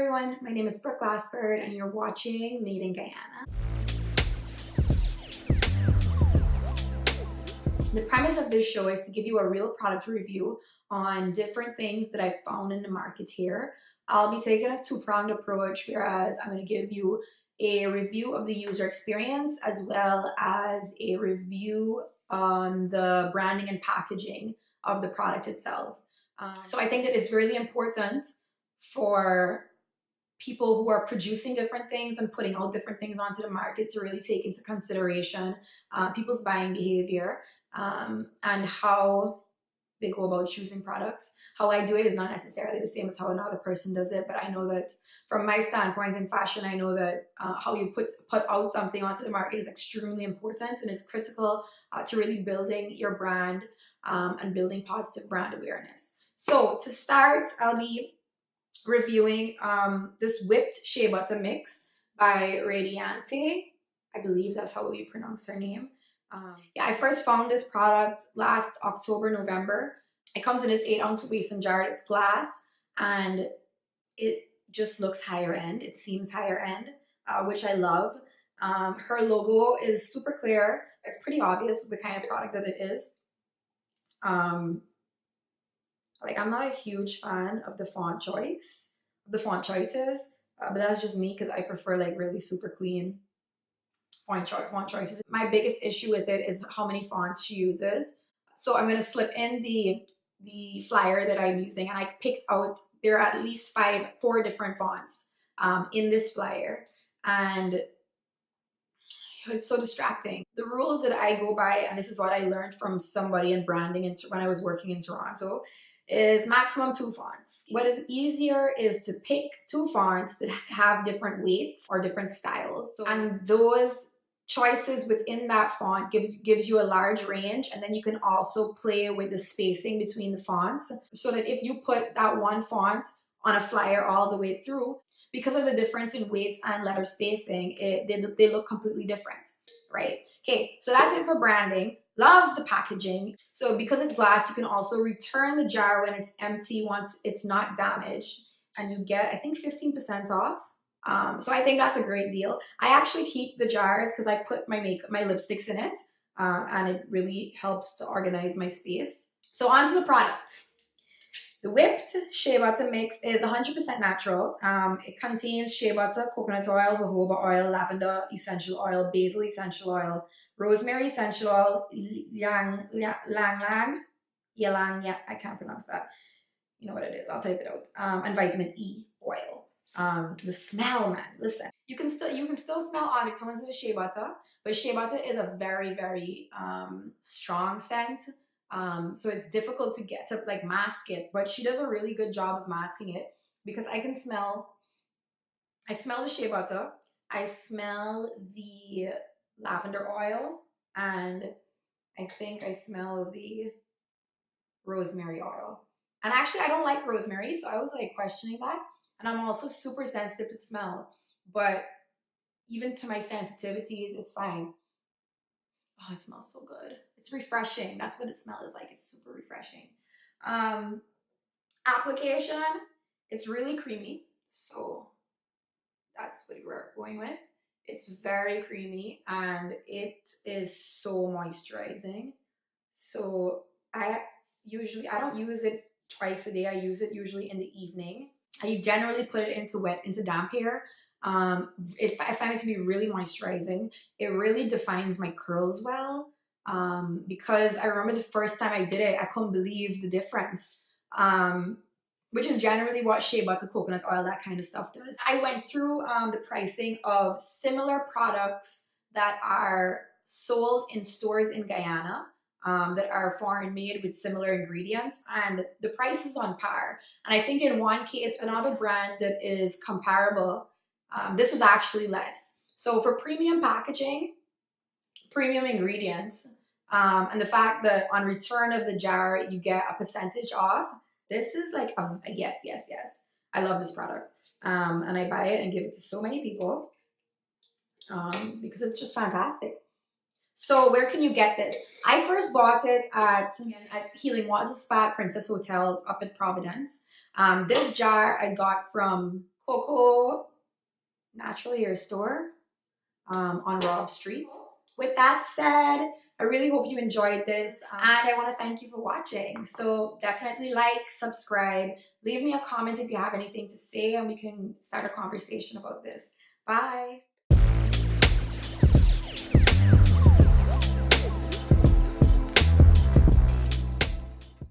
everyone, my name is Brooke Glassford and you're watching Made in Guyana. The premise of this show is to give you a real product review on different things that I've found in the market here. I'll be taking a two-pronged approach, whereas I'm going to give you a review of the user experience as well as a review on the branding and packaging of the product itself. So I think that it's really important for people who are producing different things and putting out different things onto the market to really take into consideration people's buying behavior and how they go about choosing products. How I do it is not necessarily the same as how another person does it, but I know that from my standpoint in fashion, I know that how you put out something onto the market is extremely important and is critical to really building your brand and building positive brand awareness. So to start, I'll be reviewing this whipped shea butter mix by Radiante. I believe that's how you pronounce her name. Yeah, I first found this product last October, November. It comes in this 8-ounce mason jar. It's glass and it just looks higher end. It seems higher end, which I love. Her logo is super clear. It's pretty obvious the kind of product that it is. Like, I'm not a huge fan of the font choices, but that's just me because I prefer like really super clean font choices. My biggest issue with it is how many fonts she uses. So I'm going to slip in the flyer that I'm using, and I picked out, there are at least 4 different fonts in this flyer, and it's so distracting. The rule that I go by, and this is what I learned from somebody in branding when I was working in Toronto, is maximum 2 fonts. What is easier is to pick 2 fonts that have different weights or different styles. And those choices within that font gives you a large range, and then you can also play with the spacing between the fonts, so that if you put that one font on a flyer all the way through, because of the difference in weights and letter spacing, they look completely different, right? Okay, so that's it for branding. Love the packaging. So because it's glass, you can also return the jar when it's empty once it's not damaged, and you get, I think, 15% off. So I think that's a great deal. I actually keep the jars because I put my lipsticks in it, and it really helps to organize my space. So on to the product. The whipped shea butter mix is 100% natural. It contains shea butter, coconut oil, jojoba oil, lavender essential oil, basil essential oil, rosemary essential oil, ylang, I can't pronounce that. You know what it is, I'll type it out. And vitamin E oil. The smell, man, listen. You can still smell undertones of the shea butter, but shea butter is a very, very strong scent. So it's difficult to get to like mask it, but she does a really good job of masking it, because I smell the shea butter, I smell the lavender oil, and I think I smell the rosemary oil. And actually, I don't like rosemary, so I was like questioning that. And I'm also super sensitive to smell, but even to my sensitivities, it's fine. Oh, it smells so good. It's refreshing. That's what the smell is like. It's super refreshing. Application, it's really creamy. So that's what we're going with. It's very creamy and it is so moisturizing. So I don't use it twice a day. I use it usually in the evening. I generally put it into damp hair. I find it to be really moisturizing. It really defines my curls well, because I remember the first time I did it, I couldn't believe the difference, which is generally what shea butter, coconut oil, that kind of stuff does. I went through the pricing of similar products that are sold in stores in Guyana, that are foreign made with similar ingredients, and the price is on par. And I think in one case, another brand that is comparable, this was actually less. So for premium packaging, premium ingredients, and the fact that on return of the jar, you get a percentage off, this is like a yes. I love this product. And I buy it and give it to so many people, because it's just fantastic. So where can you get this? I first bought it at Healing Waters Spa, Princess Hotels up at Providence. This jar I got from KoKo Natural Hair Store on Rob Street. With that said, I really hope you enjoyed this, and I want to thank you for watching. So definitely like, subscribe, leave me a comment if you have anything to say, and we can start a conversation about this. Bye.